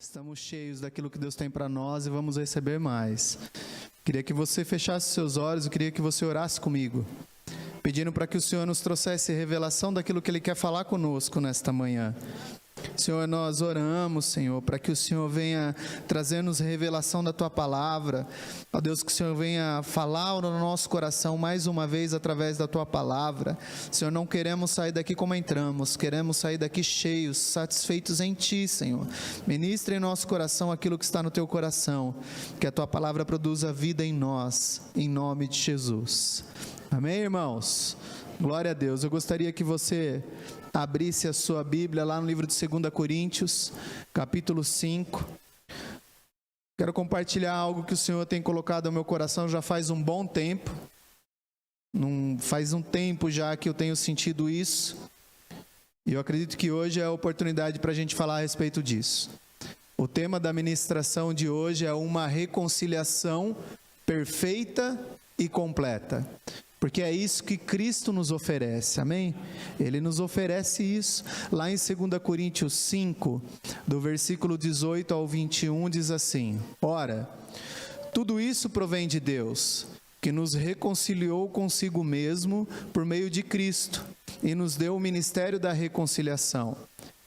Estamos cheios daquilo que Deus tem para nós e vamos receber mais. Queria que você fechasse seus olhos, eu queria que você orasse comigo, pedindo para que o Senhor nos trouxesse revelação daquilo que Ele quer falar conosco nesta manhã. Senhor, nós oramos, Senhor, para que o Senhor venha trazer-nos revelação da Tua Palavra. Ó Deus, que o Senhor venha falar no nosso coração mais uma vez através da Tua Palavra. Senhor, não queremos sair daqui como entramos, queremos sair daqui cheios, satisfeitos em Ti, Senhor. Ministra em nosso coração aquilo que está no Teu coração, que a Tua Palavra produza vida em nós, em nome de Jesus. Amém, irmãos? Glória a Deus. Eu gostaria que você abrisse a sua Bíblia lá no livro de 2 Coríntios, capítulo 5. Quero compartilhar algo que o Senhor tem colocado no meu coração já faz um bom tempo. Faz um tempo já que eu tenho sentido isso. E eu acredito que hoje é a oportunidade para a gente falar a respeito disso. O tema da ministração de hoje é uma reconciliação perfeita e completa. Porque é isso que Cristo nos oferece, amém? Ele nos oferece isso. Lá em 2 Coríntios 5, do versículo 18 ao 21, diz assim: Ora, tudo isso provém de Deus, que nos reconciliou consigo mesmo por meio de Cristo, e nos deu o ministério da reconciliação.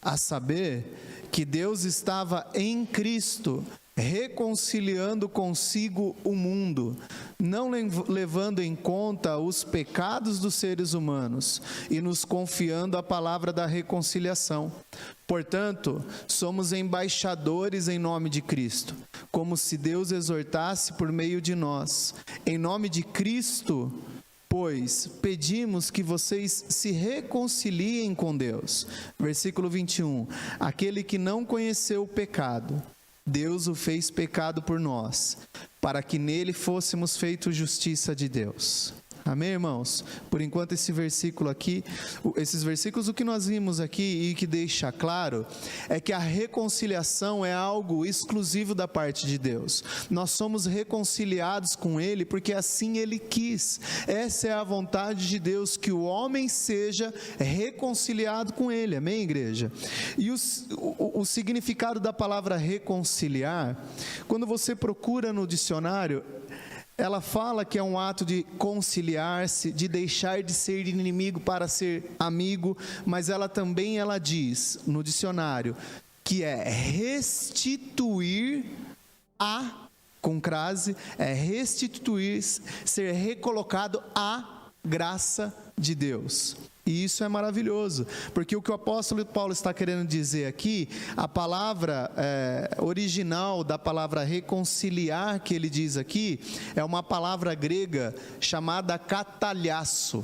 A saber, que Deus estava em Cristo, reconciliando consigo o mundo, não levando em conta os pecados dos seres humanos e nos confiando a palavra da reconciliação. Portanto, somos embaixadores em nome de Cristo, como se Deus exortasse por meio de nós. Em nome de Cristo, pois, pedimos que vocês se reconciliem com Deus. Versículo 21. Aquele que não conheceu o pecado, Deus o fez pecado por nós, para que nele fôssemos feitos justiça de Deus. Amém, irmãos? Por enquanto esse versículo aqui, esses versículos, o que nós vimos aqui e que deixa claro, é que a reconciliação é algo exclusivo da parte de Deus. Nós somos reconciliados com Ele porque assim Ele quis. Essa é a vontade de Deus, que o homem seja reconciliado com Ele. Amém, igreja? E o significado da palavra reconciliar, quando você procura no dicionário, ela fala que é um ato de conciliar-se, de deixar de ser inimigo para ser amigo, mas ela também diz no dicionário que é restituir com crase, é restituir, ser recolocado à graça de Deus. E isso é maravilhoso, porque o que o apóstolo Paulo está querendo dizer aqui, a palavra original da palavra reconciliar que ele diz aqui, é uma palavra grega chamada katalhasso.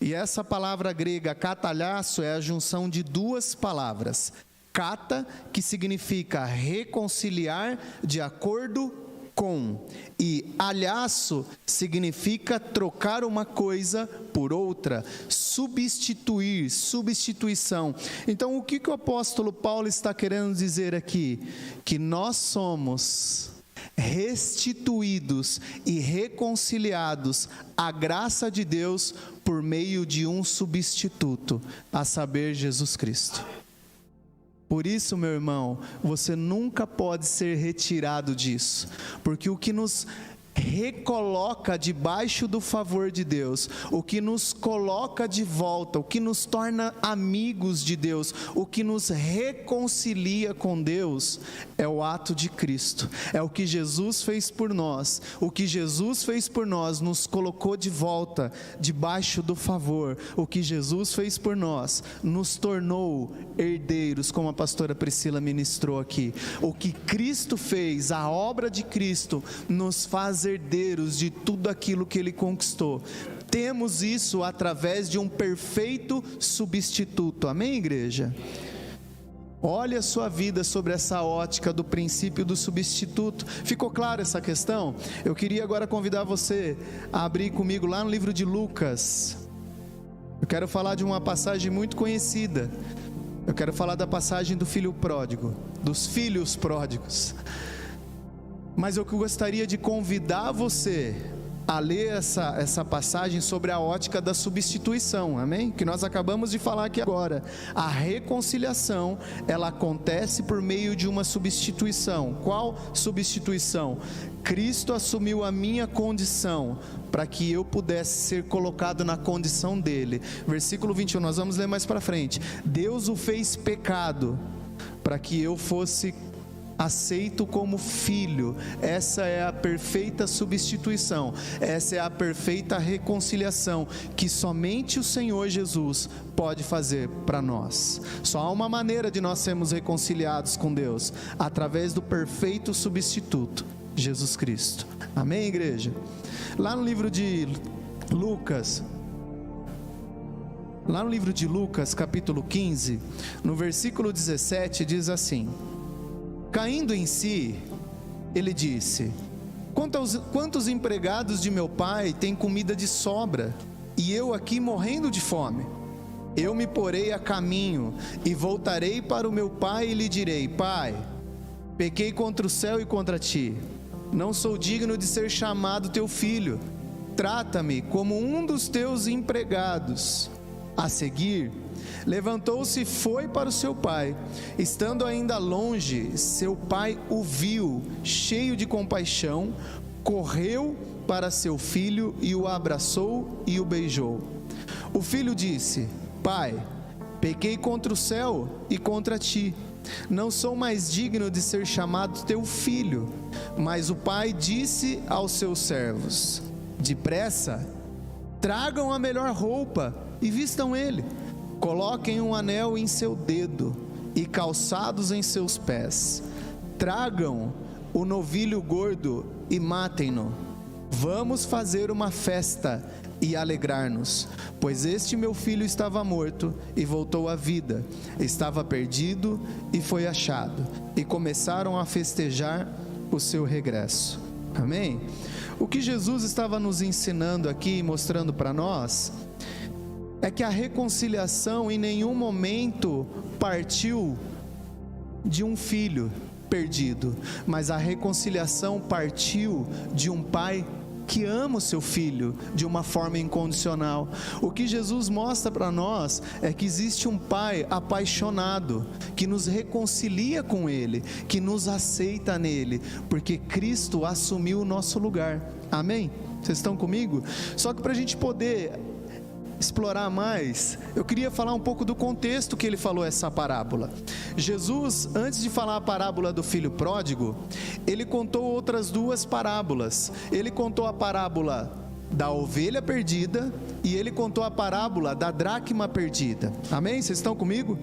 E essa palavra grega katalhasso é a junção de duas palavras. Kata, que significa reconciliar de acordo com, e alhaço significa trocar uma coisa por outra, substituir, substituição. Então o que o apóstolo Paulo está querendo dizer aqui? Que nós somos restituídos e reconciliados à graça de Deus por meio de um substituto, a saber, Jesus Cristo. Por isso, meu irmão, você nunca pode ser retirado disso, porque o que nos recoloca debaixo do favor de Deus, o que nos coloca de volta, o que nos torna amigos de Deus, o que nos reconcilia com Deus, é o ato de Cristo, é o que Jesus fez por nós. O que Jesus fez por nós nos colocou de volta debaixo do favor. O que Jesus fez por nós nos tornou herdeiros, como a pastora Priscila ministrou aqui. O que Cristo fez, a obra de Cristo, nos faz herdeiros de tudo aquilo que Ele conquistou. Temos isso através de um perfeito substituto. Amém, igreja? Olhe a sua vida sobre essa ótica do princípio do substituto. Ficou clara essa questão? Eu queria agora convidar você a abrir comigo lá no livro de Lucas. Eu quero falar de uma passagem muito conhecida. Eu quero falar da passagem do filho pródigo, dos filhos pródigos. Mas eu gostaria de convidar você a ler essa passagem sobre a ótica da substituição, amém? Que nós acabamos de falar aqui agora. A reconciliação, ela acontece por meio de uma substituição. Qual substituição? Cristo assumiu a minha condição, para que eu pudesse ser colocado na condição dele. Versículo 21, nós vamos ler mais para frente. Deus o fez pecado, para que eu fosse aceito como filho. Essa é a perfeita substituição, essa é a perfeita reconciliação que somente o Senhor Jesus pode fazer para nós. Só há uma maneira de nós sermos reconciliados com Deus, através do perfeito substituto, Jesus Cristo. Amém, igreja? Lá no livro de Lucas, capítulo 15, no versículo 17, diz assim: caindo em si, ele disse: quantos empregados de meu pai têm comida de sobra, e eu aqui morrendo de fome? Eu me porei a caminho, e voltarei para o meu pai, e lhe direi: Pai, pequei contra o céu e contra ti, não sou digno de ser chamado teu filho, trata-me como um dos teus empregados. A seguir, levantou-se e foi para o seu pai. Estando ainda longe, seu pai o viu, cheio de compaixão, correu para seu filho e o abraçou e o beijou. O filho disse: Pai, pequei contra o céu e contra ti, não sou mais digno de ser chamado teu filho. Mas o pai disse aos seus servos: depressa, tragam a melhor roupa e vistam ele, coloquem um anel em seu dedo e calçados em seus pés, tragam o novilho gordo e matem-no. Vamos fazer uma festa e alegrar-nos, pois este meu filho estava morto e voltou à vida, estava perdido e foi achado. E começaram a festejar o seu regresso. Amém? O que Jesus estava nos ensinando aqui, mostrando para nós, é que a reconciliação em nenhum momento partiu de um filho perdido, mas a reconciliação partiu de um pai que ama o seu filho de uma forma incondicional. O que Jesus mostra para nós é que existe um pai apaixonado, que nos reconcilia com ele, que nos aceita nele, porque Cristo assumiu o nosso lugar. Amém? Vocês estão comigo? Só que para a gente poder explorar mais, eu queria falar um pouco do contexto que ele falou essa parábola. Jesus, antes de falar a parábola do filho pródigo, ele contou outras duas parábolas. Ele contou a parábola da ovelha perdida e ele contou a parábola da dracma perdida. Amém? Vocês estão comigo?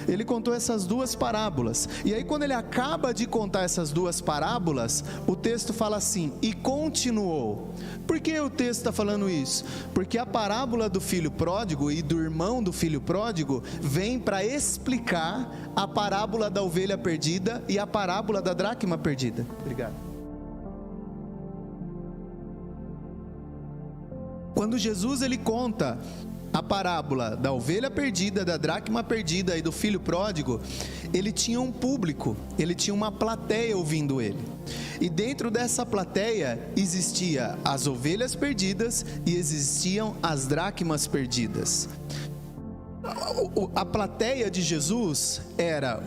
Ele contou essas duas parábolas. E aí, quando ele acaba de contar essas duas parábolas, o texto fala assim: e continuou. Por que o texto está falando isso? Porque a parábola do filho pródigo e do irmão do filho pródigo vem para explicar a parábola da ovelha perdida e a parábola da dracma perdida. Obrigado. Quando Jesus ele conta a parábola da ovelha perdida, da dracma perdida e do filho pródigo, ele tinha um público, ele tinha uma plateia ouvindo ele. E dentro dessa plateia existia as ovelhas perdidas e existiam as dracmas perdidas. A plateia de Jesus eram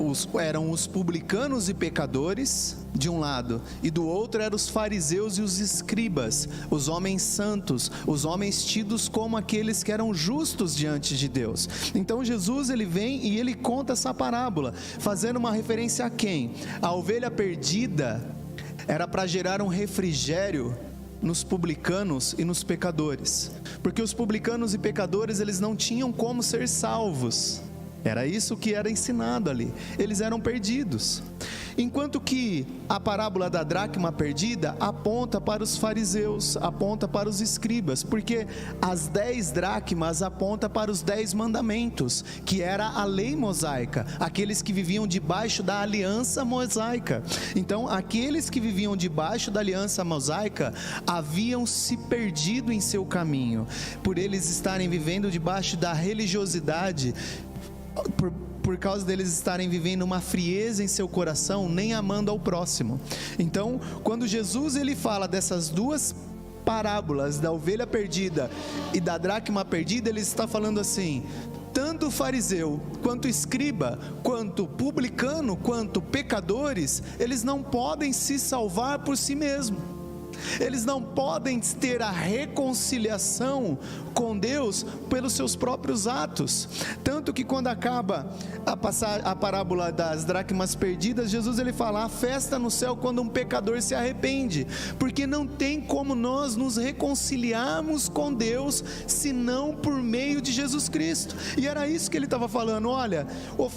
os publicanos e pecadores de um lado, e do outro eram os fariseus e os escribas, os homens santos, os homens tidos como aqueles que eram justos diante de Deus. Então Jesus ele vem e ele conta essa parábola, fazendo uma referência a quem? A ovelha perdida era para gerar um refrigério nos publicanos e nos pecadores, porque os publicanos e pecadores eles não tinham como ser salvos. Era isso que era ensinado ali. Eles eram perdidos. Enquanto que a parábola da dracma perdida aponta para os fariseus, aponta para os escribas, porque as 10 dracmas aponta para os 10 mandamentos, que era a lei mosaica, aqueles que viviam debaixo da aliança mosaica. Então, aqueles que viviam debaixo da aliança mosaica haviam se perdido em seu caminho, por eles estarem vivendo debaixo da religiosidade, por causa deles estarem vivendo uma frieza em seu coração, nem amando ao próximo. Então, quando Jesus ele fala dessas duas parábolas da ovelha perdida e da dracma perdida, ele está falando assim: tanto fariseu, quanto escriba, quanto publicano, quanto pecadores, eles não podem se salvar por si mesmos. Eles não podem ter a reconciliação com Deus pelos seus próprios atos. Tanto que quando acaba a parábola das dracmas perdidas, Jesus ele fala: a festa no céu quando um pecador se arrepende, porque não tem como nós nos reconciliarmos com Deus senão por meio de Jesus Cristo. E era isso que ele estava falando: olha, o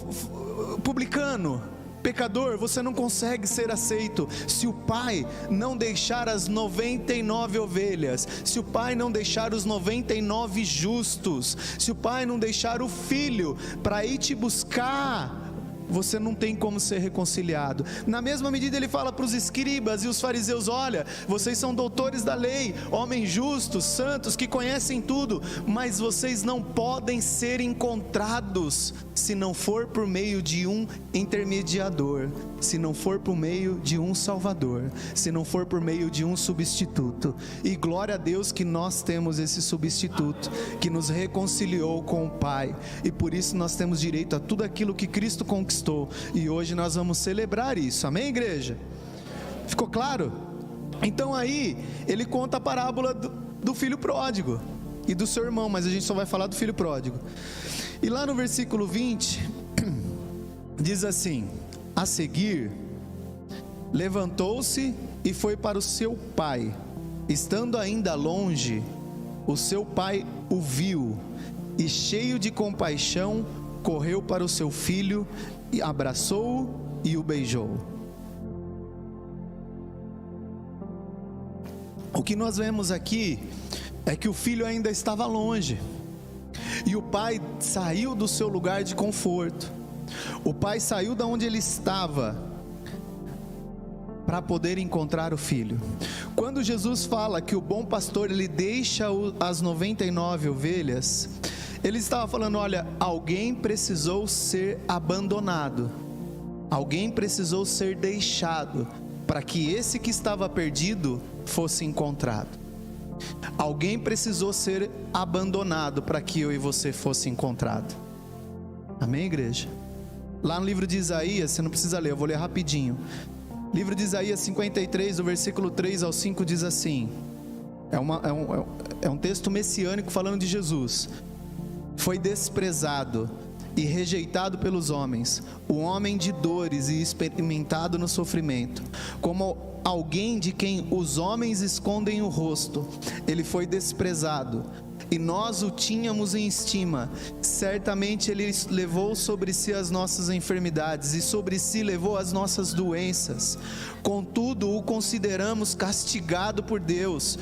publicano, pecador, você não consegue ser aceito se o pai não deixar as 99 ovelhas, se o pai não deixar os 99 justos, se o pai não deixar o filho para ir te buscar, você não tem como ser reconciliado. Na mesma medida ele fala para os escribas e os fariseus: olha, vocês são doutores da lei, homens justos, santos, que conhecem tudo, mas vocês não podem ser encontrados se não for por meio de um intermediador, se não for por meio de um salvador, se não for por meio de um substituto. E glória a Deus que nós temos esse substituto, que nos reconciliou com o Pai, e por isso nós temos direito a tudo aquilo que Cristo conquistou, e hoje nós vamos celebrar isso, amém, igreja? Ficou claro? Então aí, ele conta a parábola do filho pródigo e do seu irmão, mas a gente só vai falar do filho pródigo. E lá no versículo 20, diz assim: a seguir, levantou-se e foi para o seu pai. Estando ainda longe, o seu pai o viu, e cheio de compaixão, correu para o seu filho, e abraçou-o e o beijou. O que nós vemos aqui é que o filho ainda estava longe, e o pai saiu do seu lugar de conforto. O pai saiu da onde ele estava para poder encontrar o filho. Quando Jesus fala que o bom pastor ele deixa as 99 ovelhas, ele estava falando: olha, alguém precisou ser abandonado, alguém precisou ser deixado para que esse que estava perdido fosse encontrado. Alguém precisou ser abandonado para que eu e você fosse encontrado. Amém, igreja? Lá no livro de Isaías, você não precisa ler, eu vou ler rapidinho. Livro de Isaías 53, do versículo 3 ao 5 diz assim, é um texto messiânico falando de Jesus. Foi desprezado e rejeitado pelos homens, o homem de dores e experimentado no sofrimento, como alguém de quem os homens escondem o rosto. Ele foi desprezado e nós o tínhamos em estima. Certamente ele levou sobre si as nossas enfermidades e sobre si levou as nossas doenças. Contudo, o consideramos castigado por Deus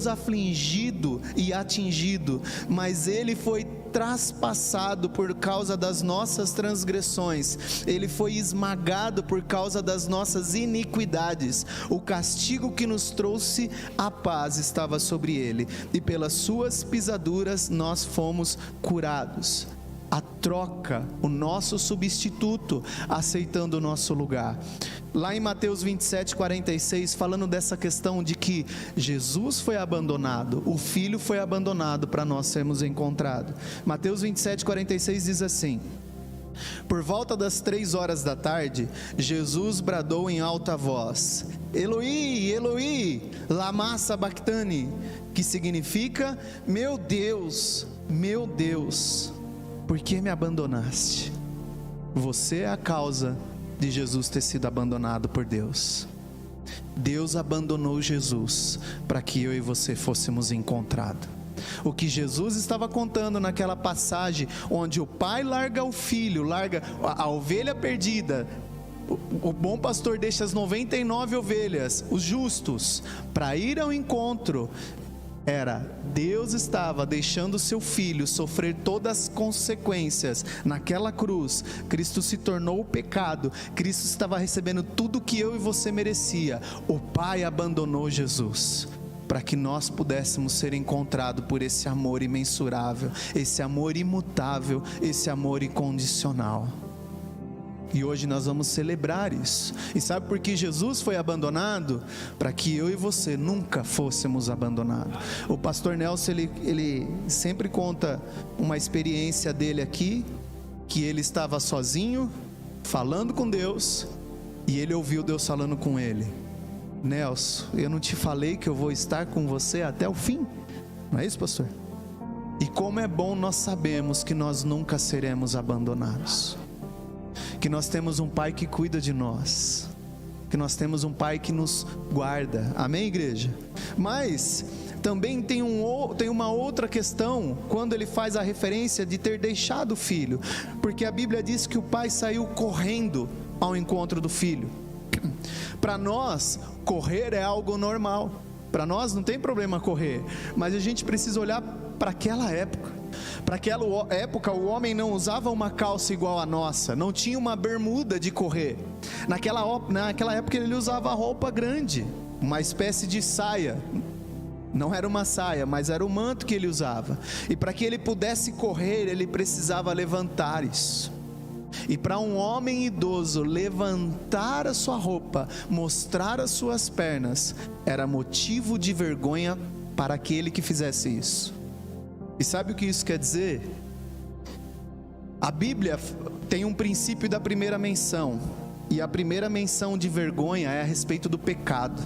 afligido e atingido, mas ele foi traspassado por causa das nossas transgressões, ele foi esmagado por causa das nossas iniquidades. O castigo que nos trouxe a paz estava sobre ele, e pelas suas pisaduras nós fomos curados. A troca, o nosso substituto aceitando o nosso lugar. Lá em Mateus 27, 46, falando dessa questão de que Jesus foi abandonado, o Filho foi abandonado para nós sermos encontrados. Mateus 27, 46 diz assim: por volta das 3 horas da tarde, Jesus bradou em alta voz: Eloi, Eloi, lama sabachthani, que significa: meu Deus, por que me abandonaste? Você é a causa de Jesus ter sido abandonado por Deus. Deus abandonou Jesus para que eu e você fôssemos encontrados. O que Jesus estava contando naquela passagem, onde o pai larga o filho, larga a ovelha perdida, o bom pastor deixa as 99 ovelhas, os justos, para ir ao encontro. Deus estava deixando o seu filho sofrer todas as consequências naquela cruz. Cristo se tornou o pecado, Cristo estava recebendo tudo que eu e você merecia. O Pai abandonou Jesus para que nós pudéssemos ser encontrados por esse amor imensurável, esse amor imutável, esse amor incondicional. E hoje nós vamos celebrar isso. E sabe por que Jesus foi abandonado? Para que eu e você nunca fôssemos abandonados. O pastor Nelson, ele sempre conta uma experiência dele aqui, que ele estava sozinho, falando com Deus, e ele ouviu Deus falando com ele: Nelson, eu não te falei que eu vou estar com você até o fim? Não é isso, pastor? E como é bom nós sabemos que nós nunca seremos abandonados, que nós temos um Pai que cuida de nós, que nós temos um Pai que nos guarda. Amém, igreja? Mas também tem uma outra questão, quando ele faz a referência de ter deixado o filho, porque a Bíblia diz que o pai saiu correndo ao encontro do filho. Para nós, correr é algo normal, para nós não tem problema correr, mas a gente precisa olhar para aquela época. Para aquela época, o homem não usava uma calça igual a nossa, não tinha uma bermuda de correr. Naquela época ele usava roupa grande, uma espécie de saia. Não era uma saia, mas era o manto que ele usava. E para que ele pudesse correr, ele precisava levantar isso. E para um homem idoso levantar a sua roupa, mostrar as suas pernas, era motivo de vergonha para aquele que fizesse isso. E sabe o que isso quer dizer? A Bíblia tem um princípio da primeira menção, e a primeira menção de vergonha é a respeito do pecado.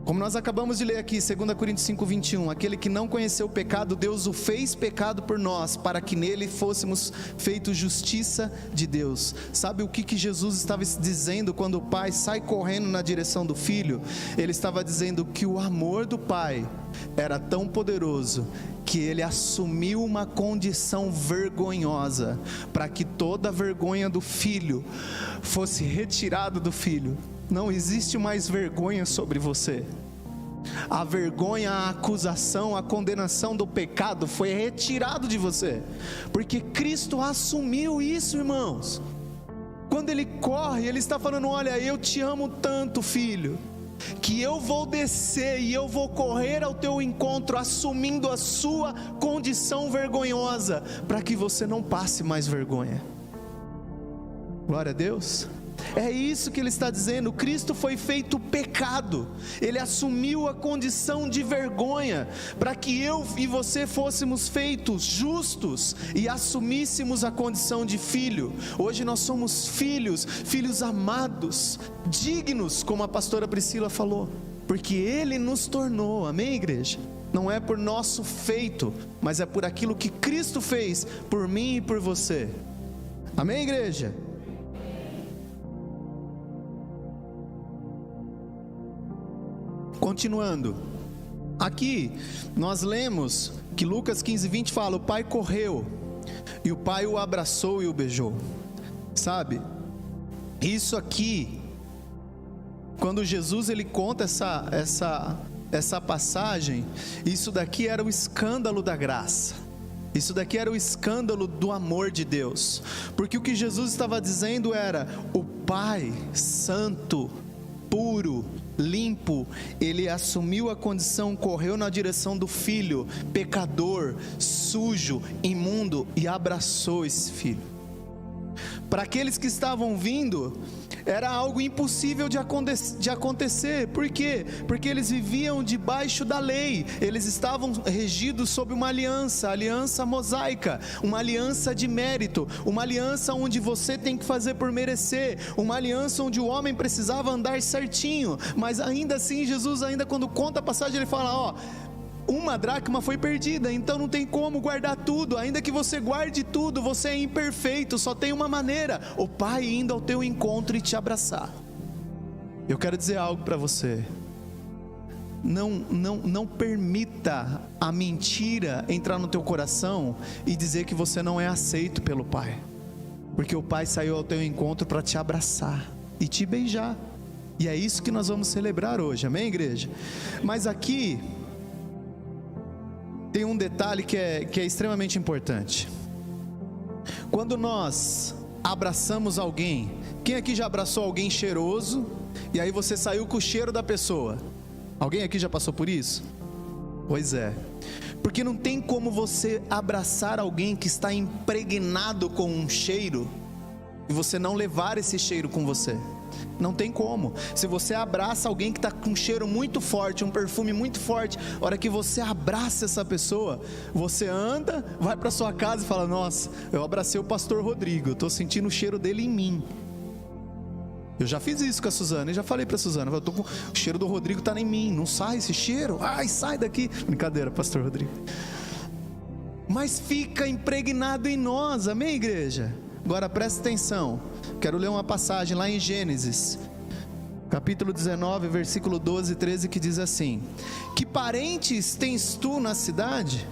Como nós acabamos de ler aqui, 2 Coríntios 5:21, aquele que não conheceu o pecado, Deus o fez pecado por nós, para que nele fôssemos feitos justiça de Deus. Sabe o que Jesus estava dizendo quando o pai sai correndo na direção do filho? Ele estava dizendo que o amor do pai era tão poderoso, que ele assumiu uma condição vergonhosa, para que toda a vergonha do filho fosse retirada do filho. Não existe mais vergonha sobre você. A vergonha, a acusação, a condenação do pecado foi retirado de você, porque Cristo assumiu isso, irmãos. Quando ele corre, ele está falando: olha, eu te amo tanto, filho, que eu vou descer e eu vou correr ao teu encontro, assumindo a sua condição vergonhosa, para que você não passe mais vergonha. Glória a Deus. É isso que ele está dizendo. Cristo foi feito pecado, ele assumiu a condição de vergonha, para que eu e você fôssemos feitos justos e assumíssemos a condição de filho. Hoje nós somos filhos, filhos amados, dignos, como a pastora Priscila falou, porque ele nos tornou. Amém, igreja? Não é por nosso feito, mas é por aquilo que Cristo fez por mim e por você. Amém, igreja? Continuando, aqui nós lemos que Lucas 15:20 fala: o pai correu, e o pai o abraçou e o beijou. Sabe, isso aqui, quando Jesus ele conta essa passagem, isso daqui era o escândalo da graça, isso daqui era o escândalo do amor de Deus, porque o que Jesus estava dizendo era: o Pai santo, puro, limpo, ele assumiu a condição, correu na direção do filho pecador, sujo, imundo, e abraçou esse filho. Para aqueles que estavam vindo, era algo impossível de acontecer. Por quê? Porque eles viviam debaixo da lei, eles estavam regidos sob uma aliança, a aliança mosaica, uma aliança de mérito, uma aliança onde você tem que fazer por merecer, uma aliança onde o homem precisava andar certinho. Mas ainda assim, Jesus, ainda quando conta a passagem, ele fala: ó, uma dracma foi perdida, então não tem como guardar tudo. Ainda que você guarde tudo, você é imperfeito. Só tem uma maneira: o Pai indo ao teu encontro e te abraçar. Eu quero dizer algo para você: não permita a mentira entrar no teu coração e dizer que você não é aceito pelo Pai, porque o Pai saiu ao teu encontro para te abraçar e te beijar. E é isso que nós vamos celebrar hoje, amém, igreja? Mas aqui tem um detalhe que é extremamente importante. Quando nós abraçamos alguém, quem aqui já abraçou alguém cheiroso, e aí você saiu com o cheiro da pessoa? Alguém aqui já passou por isso? Pois é, porque não tem como você abraçar alguém que está impregnado com um cheiro, e você não levar esse cheiro com você. Não tem como. Se você abraça alguém que está com um cheiro muito forte, um perfume muito forte, a hora que você abraça essa pessoa, você anda, vai para sua casa e fala: nossa, eu abracei o pastor Rodrigo, eu estou sentindo o cheiro dele em mim. Eu já fiz isso com a Suzana, e já falei para a Suzana: o cheiro do Rodrigo está em mim, não sai esse cheiro, ai, sai daqui. Brincadeira, pastor Rodrigo. Mas fica impregnado em nós, amém, igreja? Agora presta atenção, quero ler uma passagem lá em Gênesis, capítulo 19, versículo 12 e 13, que diz assim: que parentes tens tu na cidade?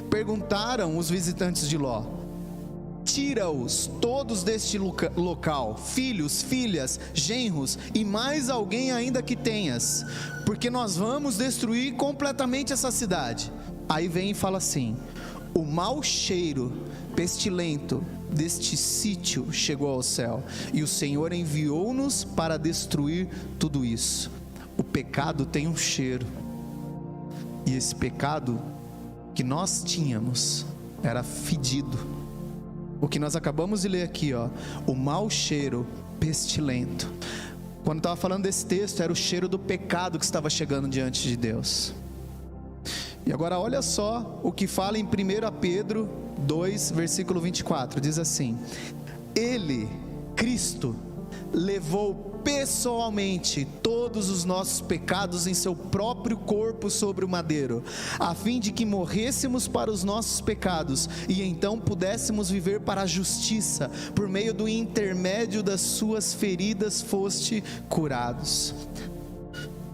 Perguntaram os visitantes de Ló. Tira-os todos deste local, filhos, filhas, genros e mais alguém ainda que tenhas, porque nós vamos destruir completamente essa cidade. Aí vem e fala assim: o mau cheiro pestilento deste sítio chegou ao céu, e o Senhor enviou-nos para destruir tudo isso. O pecado tem um cheiro, e esse pecado que nós tínhamos era fedido. O que nós acabamos de ler aqui, ó, o mau cheiro pestilento. Quando estava falando desse texto, era o cheiro do pecado que estava chegando diante de Deus. E agora olha só o que fala em 1 Pedro 2, versículo 24, diz assim: Ele, Cristo, levou pessoalmente todos os nossos pecados em seu próprio corpo sobre o madeiro, a fim de que morrêssemos para os nossos pecados, e então pudéssemos viver para a justiça. Por meio do intermédio das suas feridas foste curados.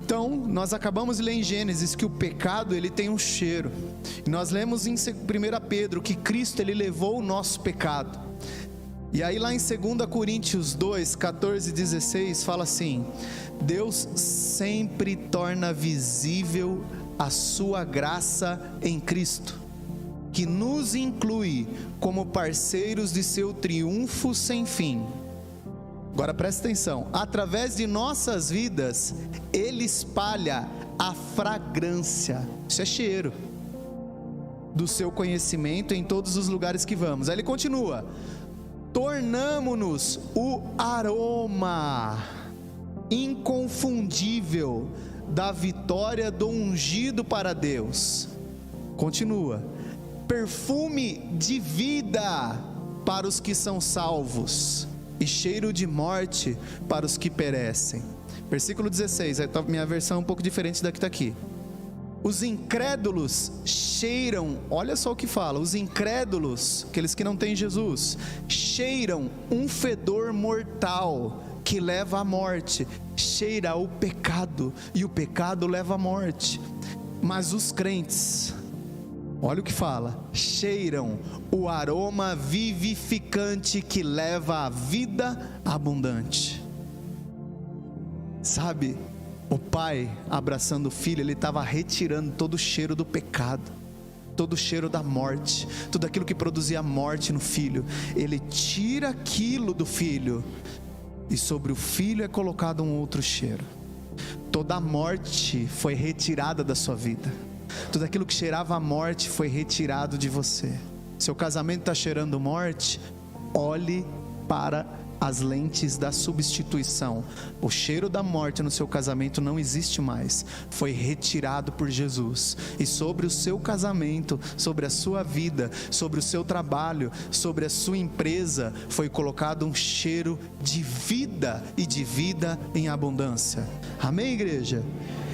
Então, nós acabamos de ler em Gênesis que o pecado, ele tem um cheiro. E nós lemos em 1 Pedro que Cristo, ele levou o nosso pecado. E aí lá em 2 Coríntios 2, 14 e 16, fala assim: Deus sempre torna visível a sua graça em Cristo, que nos inclui como parceiros de seu triunfo sem fim. Agora presta atenção: através de nossas vidas, Ele espalha a fragrância, isso é cheiro, do seu conhecimento em todos os lugares que vamos. Aí ele continua: tornamo-nos o aroma inconfundível da vitória do ungido para Deus. Continua: perfume de vida para os que são salvos, e cheiro de morte para os que perecem. Versículo 16, minha versão é um pouco diferente da que está aqui. Os incrédulos cheiram, olha só o que fala: os incrédulos, aqueles que não têm Jesus, cheiram um fedor mortal que leva à morte. Cheira o pecado, e o pecado leva à morte. Mas os crentes, olha o que fala: cheiram o aroma vivificante que leva à vida abundante. Sabe, o pai abraçando o filho, ele estava retirando todo o cheiro do pecado, todo o cheiro da morte, tudo aquilo que produzia morte no filho. Ele tira aquilo do filho, e sobre o filho é colocado um outro cheiro. Toda a morte foi retirada da sua vida, tudo aquilo que cheirava a morte foi retirado de você. Seu casamento está cheirando morte? Olhe para as lentes da substituição. O cheiro da morte no seu casamento não existe mais, foi retirado por Jesus. E sobre o seu casamento, sobre a sua vida, sobre o seu trabalho, sobre a sua empresa, foi colocado um cheiro de vida, e de vida em abundância. Amém, igreja?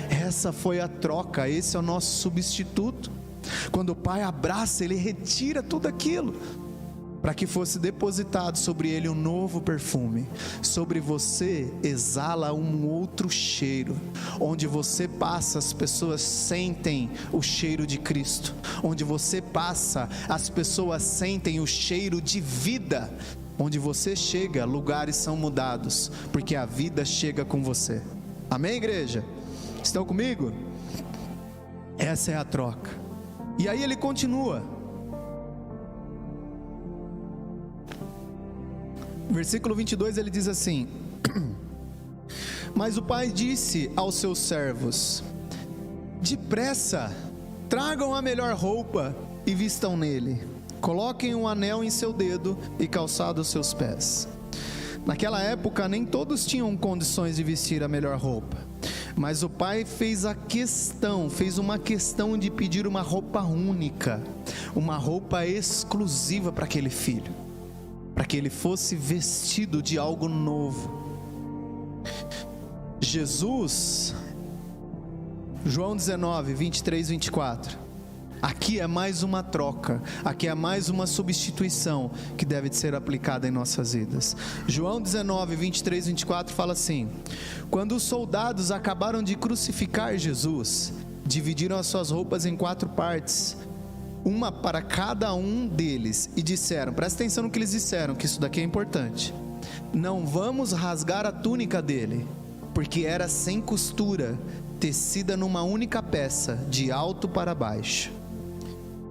Essa foi a troca, esse é o nosso substituto. Quando o pai abraça, ele retira tudo aquilo, para que fosse depositado sobre ele um novo perfume. Sobre você exala um outro cheiro. Onde você passa, as pessoas sentem o cheiro de Cristo. Onde você passa, as pessoas sentem o cheiro de vida. Onde você chega, lugares são mudados, porque a vida chega com você. Amém, igreja? Estão comigo? Essa é a troca. E aí ele continua. Versículo 22, ele diz assim: mas o pai disse aos seus servos: depressa, tragam a melhor roupa e vistam nele, coloquem um anel em seu dedo e calçado aos seus pés. Naquela época, nem todos tinham condições de vestir a melhor roupa, mas o pai fez uma questão de pedir uma roupa única, uma roupa exclusiva para aquele filho, para que ele fosse vestido de algo novo. Jesus, João 19, 23, 24, aqui é mais uma troca, aqui é mais uma substituição que deve ser aplicada em nossas vidas. João 19, 23, 24 fala assim: quando os soldados acabaram de crucificar Jesus, dividiram as suas roupas em 4 partes, uma para cada um deles, e disseram, presta atenção no que eles disseram, que isso daqui é importante: não vamos rasgar a túnica dele, porque era sem costura, tecida numa única peça, de alto para baixo.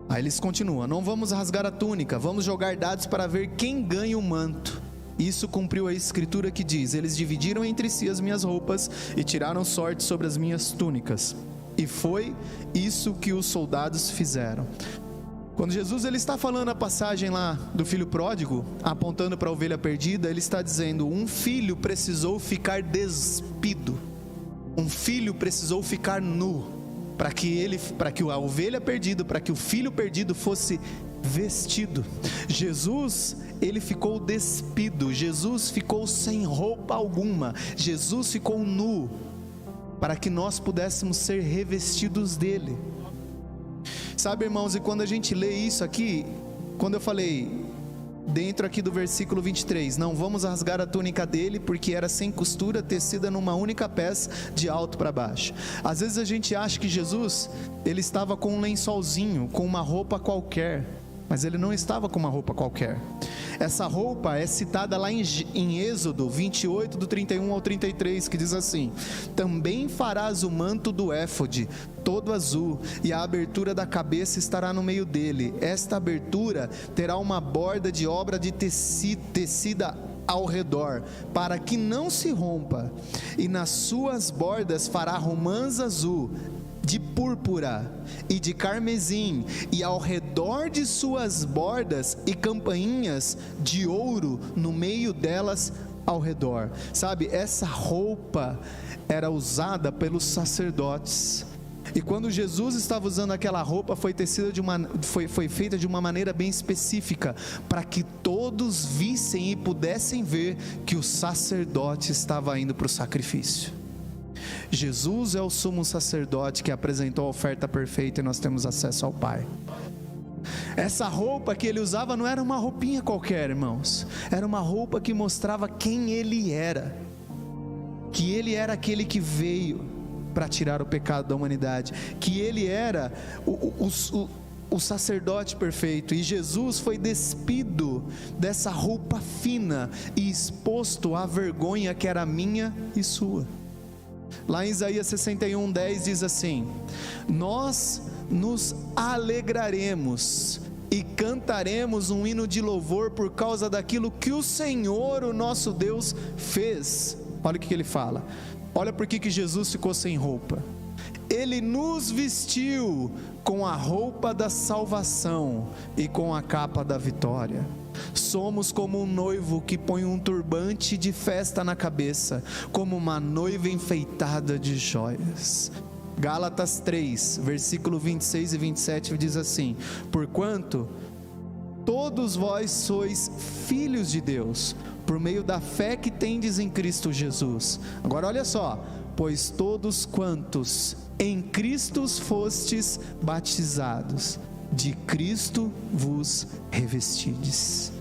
Aí eles continuam: não vamos rasgar a túnica, vamos jogar dados para ver quem ganha o manto. Isso cumpriu a escritura que diz: eles dividiram entre si as minhas roupas e tiraram sorte sobre as minhas túnicas. E foi isso que os soldados fizeram. Quando Jesus ele está falando a passagem lá do filho pródigo, apontando para a ovelha perdida, ele está dizendo: um filho precisou ficar despido, um filho precisou ficar nu, para que a ovelha perdida, para que o filho perdido fosse vestido. Jesus, ele ficou despido, Jesus ficou sem roupa alguma, Jesus ficou nu, para que nós pudéssemos ser revestidos dele. Sabe, irmãos, e quando a gente lê isso aqui, quando eu falei dentro aqui do versículo 23, não vamos rasgar a túnica dele, porque era sem costura, tecida numa única peça, de alto para baixo. Às vezes a gente acha que Jesus, ele estava com um lençolzinho, com uma roupa qualquer, mas ele não estava com uma roupa qualquer. Essa roupa é citada lá em Êxodo 28, do 31 ao 33, que diz assim: também farás o manto do éfode, todo azul, e a abertura da cabeça estará no meio dele. Esta abertura terá uma borda de obra de tecida ao redor, para que não se rompa, e nas suas bordas fará romãs azul, de púrpura e de carmesim, e ao redor de suas bordas e campainhas de ouro no meio delas ao redor. Sabe, essa roupa era usada pelos sacerdotes, e quando Jesus estava usando aquela roupa, foi feita de uma maneira bem específica, para que todos vissem e pudessem ver que o sacerdote estava indo para o sacrifício. Jesus é o sumo sacerdote que apresentou a oferta perfeita, e nós temos acesso ao Pai. Essa roupa que ele usava não era uma roupinha qualquer, irmãos, era uma roupa que mostrava quem ele era, que ele era aquele que veio para tirar o pecado da humanidade, que ele era o sacerdote perfeito. E Jesus foi despido dessa roupa fina e exposto à vergonha que era minha e sua. Lá em Isaías 61:10 diz assim: nós nos alegraremos e cantaremos um hino de louvor por causa daquilo que o Senhor, o nosso Deus, fez. Olha o que ele fala, olha por que Jesus ficou sem roupa. Ele nos vestiu com a roupa da salvação e com a capa da vitória. Somos como um noivo que põe um turbante de festa na cabeça, como uma noiva enfeitada de joias. Gálatas 3, versículo 26 e 27 diz assim: porquanto todos vós sois filhos de Deus, por meio da fé que tendes em Cristo Jesus. Agora olha só: pois todos quantos em Cristo fostes batizados, de Cristo vos revestides.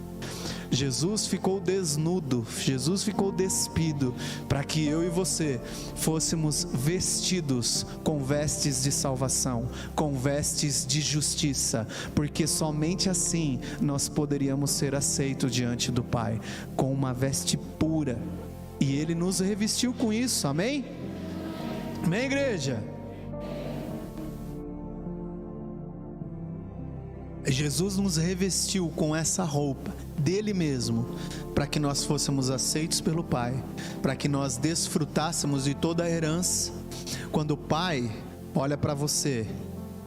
Jesus ficou desnudo, Jesus ficou despido, para que eu e você fôssemos vestidos com vestes de salvação, com vestes de justiça, porque somente assim nós poderíamos ser aceitos diante do Pai, com uma veste pura, e Ele nos revestiu com isso, amém? Amém, igreja? Jesus nos revestiu com essa roupa dele mesmo, para que nós fôssemos aceitos pelo Pai, para que nós desfrutássemos de toda a herança. Quando o Pai olha para você,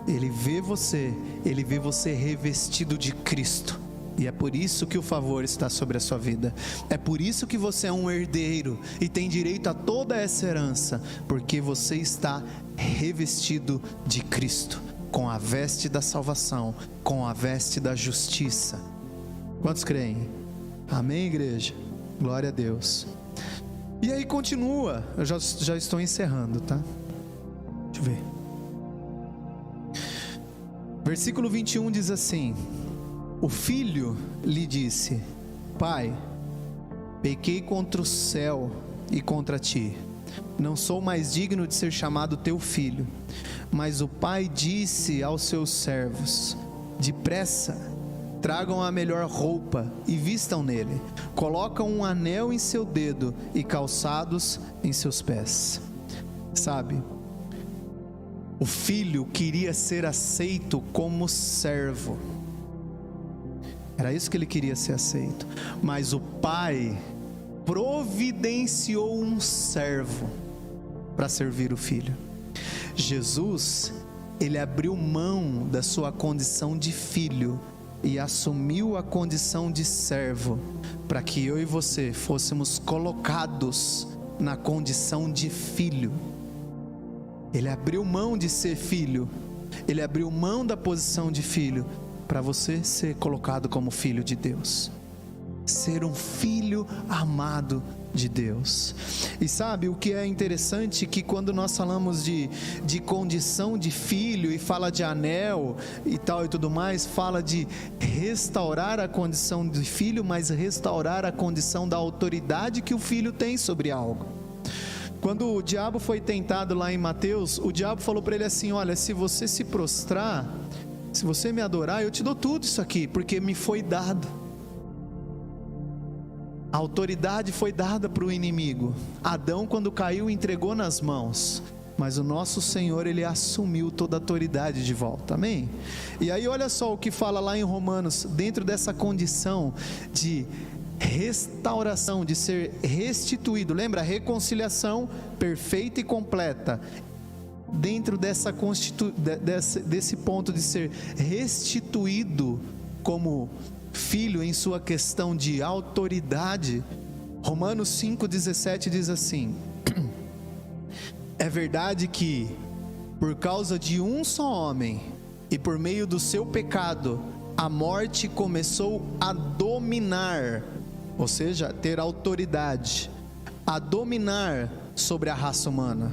Ele vê você revestido de Cristo, E é por isso que o favor está sobre a sua vida. É por isso que você é um herdeiro e tem direito a toda essa herança, porque você está revestido de Cristo, com a veste da salvação, com a veste da justiça. Quantos creem? Amém, igreja? Glória a Deus. E aí continua, eu já estou encerrando, tá? Deixa eu ver. Versículo 21 diz assim: o filho lhe disse: Pai, pequei contra o céu e contra ti, não sou mais digno de ser chamado teu filho. Mas o pai disse aos seus servos: depressa, tragam a melhor roupa e vistam nele, colocam um anel em seu dedo e calçados em seus pés. Sabe, o filho queria ser aceito como servo. Era isso que ele queria ser aceito. Mas o pai providenciou um servo para servir o filho. Jesus, ele abriu mão da sua condição de filho e assumiu a condição de servo, para que eu e você fôssemos colocados na condição de filho. Ele abriu mão de ser filho, ele abriu mão da posição de filho, para você ser colocado como filho de Deus, ser um filho amado de Deus. E sabe o que é interessante? Que quando nós falamos de condição de filho e fala de anel e tal e tudo mais, fala de restaurar a condição de filho, mas restaurar a condição da autoridade que o filho tem sobre algo. Quando o diabo foi tentado lá em Mateus, o diabo falou para ele assim: olha, se você se prostrar, se você me adorar, eu te dou tudo isso aqui, porque me foi dado. A autoridade foi dada para o inimigo. Adão, quando caiu, entregou nas mãos, mas o nosso Senhor, ele assumiu toda a autoridade de volta, amém? E aí olha só o que fala lá em Romanos, dentro dessa condição de restauração, de ser restituído, lembra? Reconciliação perfeita e completa. Dentro desse ponto de ser restituído como filho em sua questão de autoridade, Romanos 5,17 diz assim: é verdade que por causa de um só homem e por meio do seu pecado a morte começou a dominar, ou seja, ter autoridade, a dominar sobre a raça humana.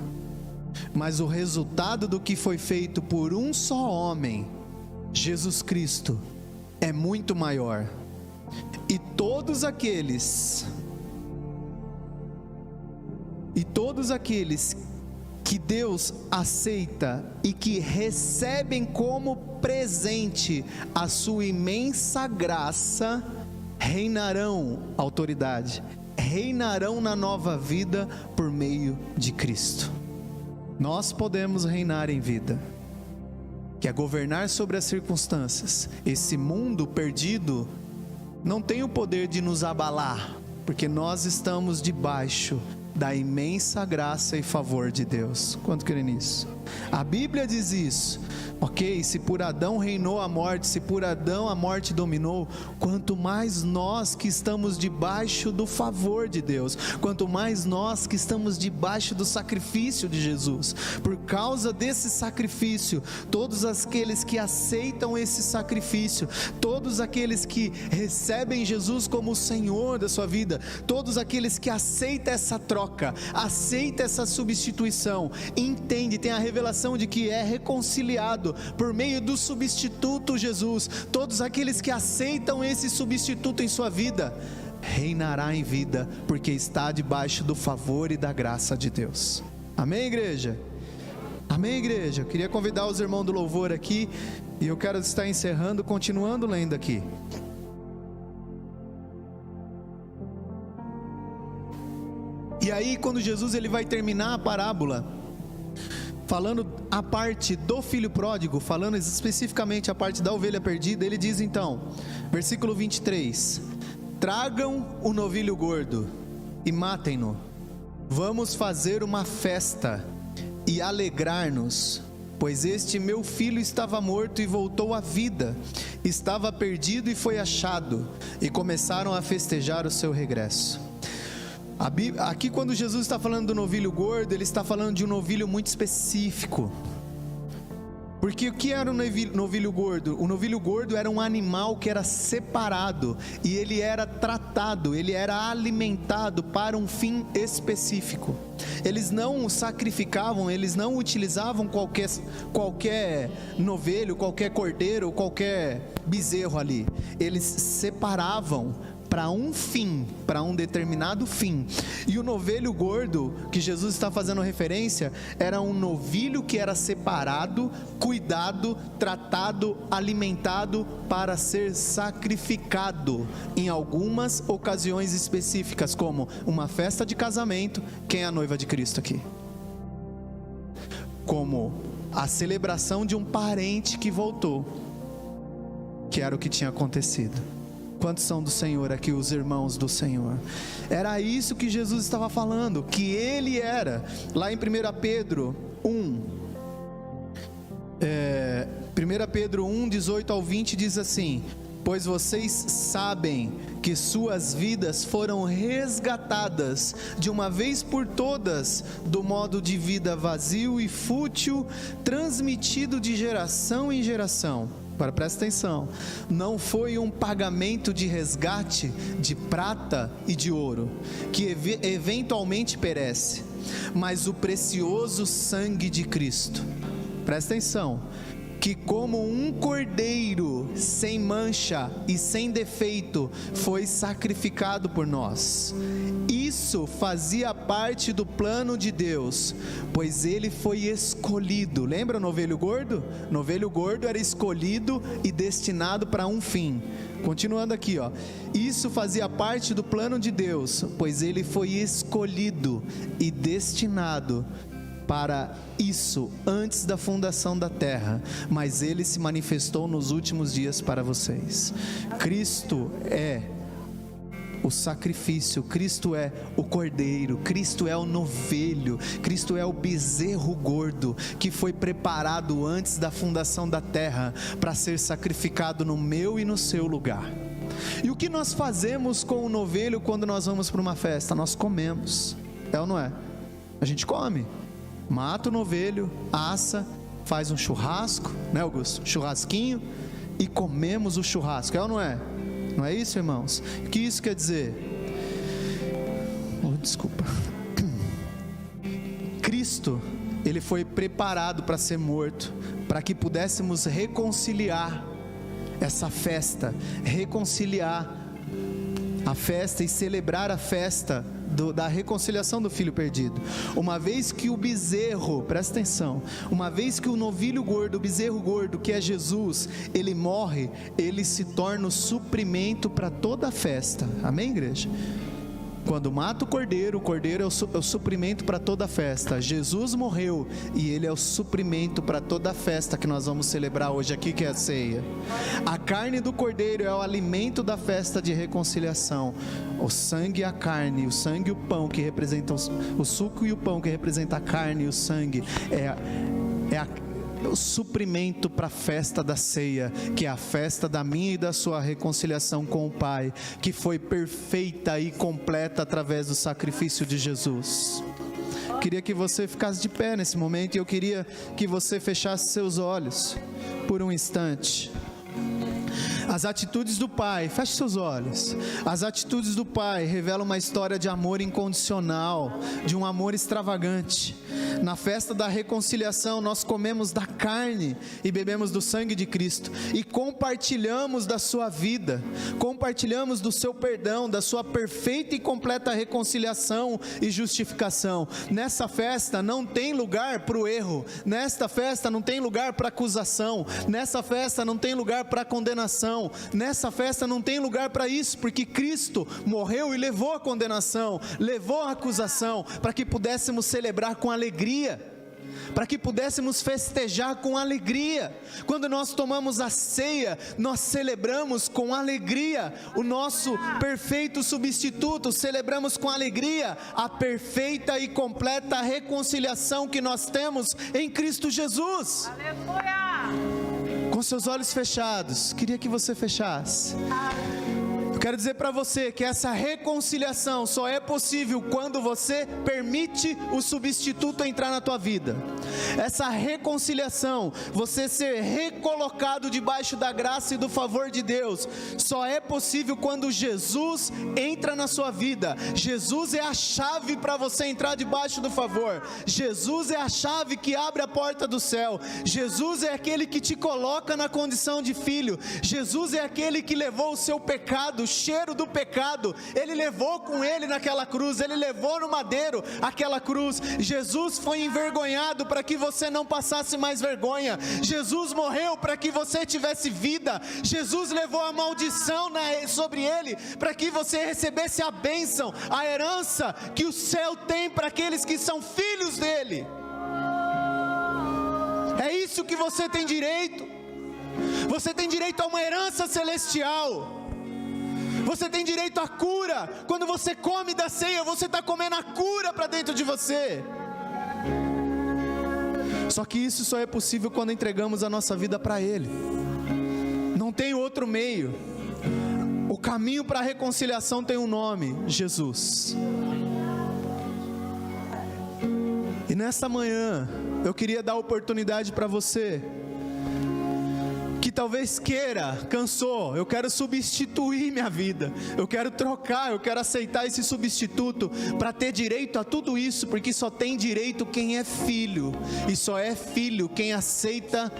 Mas o resultado do que foi feito por um só homem, Jesus Cristo, é muito maior. E todos aqueles que Deus aceita e que recebem como presente a sua imensa graça, reinarão autoridade, reinarão na nova vida por meio de Cristo. Nós podemos reinar em vida, que é governar sobre as circunstâncias. Esse mundo perdido não tem o poder de nos abalar, porque nós estamos debaixo da imensa graça e favor de Deus. Quanto crê nisso? A Bíblia diz isso. Ok, se por Adão reinou a morte, se por Adão a morte dominou, quanto mais nós que estamos debaixo do favor de Deus, quanto mais nós que estamos debaixo do sacrifício de Jesus. Por causa desse sacrifício, todos aqueles que aceitam esse sacrifício, todos aqueles que recebem Jesus como o Senhor da sua vida, todos aqueles que aceitam essa troca, aceitam essa substituição, entende, tem a revelação de que é reconciliado por meio do substituto Jesus. Todos aqueles que aceitam esse substituto em sua vida, reinará em vida, porque está debaixo do favor e da graça de Deus. Amém, igreja? Amém, igreja? Eu queria convidar os irmãos do louvor aqui, e eu quero estar encerrando, continuando lendo aqui. E aí, quando Jesus ele vai terminar a parábola, falando a parte do filho pródigo, falando especificamente a parte da ovelha perdida, ele diz então, versículo 23: tragam o novilho gordo e matem-no, vamos fazer uma festa e alegrar-nos, pois este meu filho estava morto e voltou à vida, estava perdido e foi achado, e começaram a festejar o seu regresso. Aqui, quando Jesus está falando do novilho gordo, ele está falando de um novilho muito específico. Porque o que era o novilho gordo? O novilho gordo era um animal que era separado, e ele era tratado, ele era alimentado para um fim específico. Eles não sacrificavam, eles não utilizavam qualquer novilho, qualquer cordeiro, qualquer bezerro ali. Eles separavam para um fim, para um determinado fim. E o novilho gordo, que Jesus está fazendo referência, era um novilho que era separado, cuidado, tratado, alimentado para ser sacrificado em algumas ocasiões específicas, como uma festa de casamento. Quem é a noiva de Cristo aqui? Como a celebração de um parente que voltou, que era o que tinha acontecido. Quantos são do Senhor aqui, os irmãos do Senhor? Era isso que Jesus estava falando, que Ele era. Lá em 1 Pedro 1, 1 Pedro 1, 18 ao 20 diz assim: pois vocês sabem que suas vidas foram resgatadas de uma vez por todas do modo de vida vazio e fútil, transmitido de geração em geração. Agora presta atenção, não foi um pagamento de resgate de prata e de ouro, que eventualmente perece, mas o precioso sangue de Cristo. Presta atenção, que como um cordeiro sem mancha e sem defeito foi sacrificado por nós. Isso fazia parte do plano de Deus, pois ele foi escolhido. Lembra o novilho gordo? O novilho gordo era escolhido e destinado para um fim. Continuando aqui, ó. Isso fazia parte do plano de Deus, pois ele foi escolhido e destinado para isso antes da fundação da terra, mas ele se manifestou nos últimos dias para vocês. Cristo é o sacrifício, Cristo é o cordeiro, Cristo é o novilho, Cristo é o bezerro gordo que foi preparado antes da fundação da terra para ser sacrificado no meu e no seu lugar. E o que nós fazemos com o novilho quando nós vamos para uma festa? Nós comemos, é ou não é? A gente come, mata o novilho, assa, faz um churrasco, né, Augusto? Churrasquinho, e comemos o churrasco, é ou não é? Não é isso, irmãos? O que isso quer dizer? Desculpa. Cristo, ele foi preparado para ser morto, para que pudéssemos reconciliar essa festa, reconciliar a festa e celebrar a festa da reconciliação do filho perdido. Uma vez que o bezerro, presta atenção, uma vez que o novilho gordo, o bezerro gordo, que é Jesus, ele morre, ele se torna o suprimento para toda a festa. Amém, igreja? Quando mata o cordeiro é o suprimento para toda a festa. Jesus morreu e ele é o suprimento para toda a festa que nós vamos celebrar hoje aqui, que é a ceia. A carne do cordeiro é o alimento da festa de reconciliação. O sangue e a carne, o sangue e o pão que representam o suco e o pão que representa a carne e o sangue é o suprimento para a festa da ceia, que é a festa da minha e da sua reconciliação com o Pai, que foi perfeita e completa através do sacrifício de Jesus. Queria que você ficasse de pé nesse momento, e eu queria que você fechasse seus olhos por um instante. As atitudes do Pai, feche seus olhos. As atitudes do Pai revelam uma história de amor incondicional, de um amor extravagante. Na festa da reconciliação, nós comemos da carne e bebemos do sangue de Cristo, e compartilhamos da sua vida, compartilhamos do seu perdão, da sua perfeita e completa reconciliação e justificação. Nessa festa não tem lugar para o erro, nesta festa não tem lugar para acusação, nessa festa não tem lugar para condenação, nessa festa não tem lugar para isso, porque Cristo morreu e levou a condenação, levou a acusação, para que pudéssemos celebrar com alegria. para que pudéssemos festejar com alegria. Quando nós tomamos a ceia, nós celebramos com alegria o nosso perfeito substituto, celebramos com alegria a perfeita e completa reconciliação que nós temos em Cristo Jesus. Aleluia! Com seus olhos fechados, queria que você fechasse. Quero dizer para você que essa reconciliação só é possível quando você permite o substituto entrar na tua vida. Essa reconciliação, você ser recolocado debaixo da graça e do favor de Deus, só é possível quando Jesus entra na sua vida. Jesus é a chave para você entrar debaixo do favor. Jesus é a chave que abre a porta do céu. Jesus é aquele que te coloca na condição de filho. Jesus é aquele que levou o seu pecado, o cheiro do pecado, Ele levou com Ele naquela cruz, Ele levou no madeiro aquela cruz. Jesus foi envergonhado para que você não passasse mais vergonha. Jesus morreu para que você tivesse vida. Jesus levou a maldição sobre Ele para que você recebesse a bênção, a herança que o céu tem para aqueles que são filhos dEle. É isso que você tem direito. Você tem direito a uma herança celestial. Você tem direito à cura. Quando você come da ceia, você está comendo a cura para dentro de você. Só que isso só é possível quando entregamos a nossa vida para Ele. Não tem outro meio. O caminho para a reconciliação tem um nome: Jesus. E nessa manhã, eu queria dar a oportunidade para você que talvez cansou, eu quero substituir minha vida, eu quero trocar, eu quero aceitar esse substituto para ter direito a tudo isso, porque só tem direito quem é filho, e só é filho quem aceita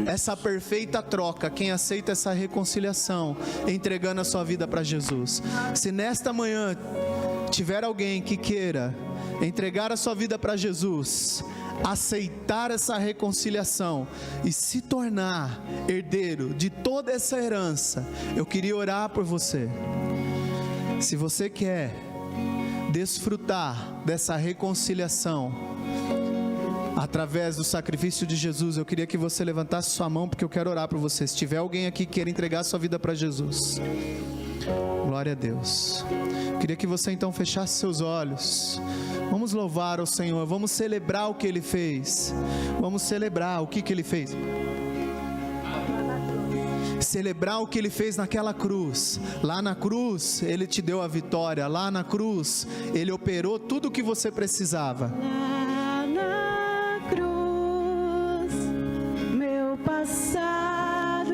essa perfeita troca, quem aceita essa reconciliação, entregando a sua vida para Jesus. Se nesta manhã tiver alguém que queira entregar a sua vida para Jesus, aceitar essa reconciliação e se tornar herdeiro de toda essa herança, eu queria orar por você. Se você quer desfrutar dessa reconciliação através do sacrifício de Jesus, eu queria que você levantasse sua mão, porque eu quero orar por você. Se tiver alguém aqui que queira entregar sua vida para Jesus, glória a Deus. Queria que você então fechasse seus olhos. Vamos louvar ao Senhor, vamos celebrar o que Ele fez. Vamos celebrar o que Ele fez. Celebrar o que Ele fez naquela cruz. Lá na cruz Ele te deu a vitória. Lá na cruz Ele operou tudo o que você precisava. Lá na cruz, meu passado,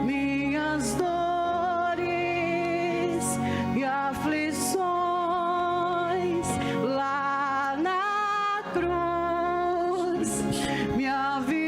minhas dores e aflições. Lá na cruz, minha vida.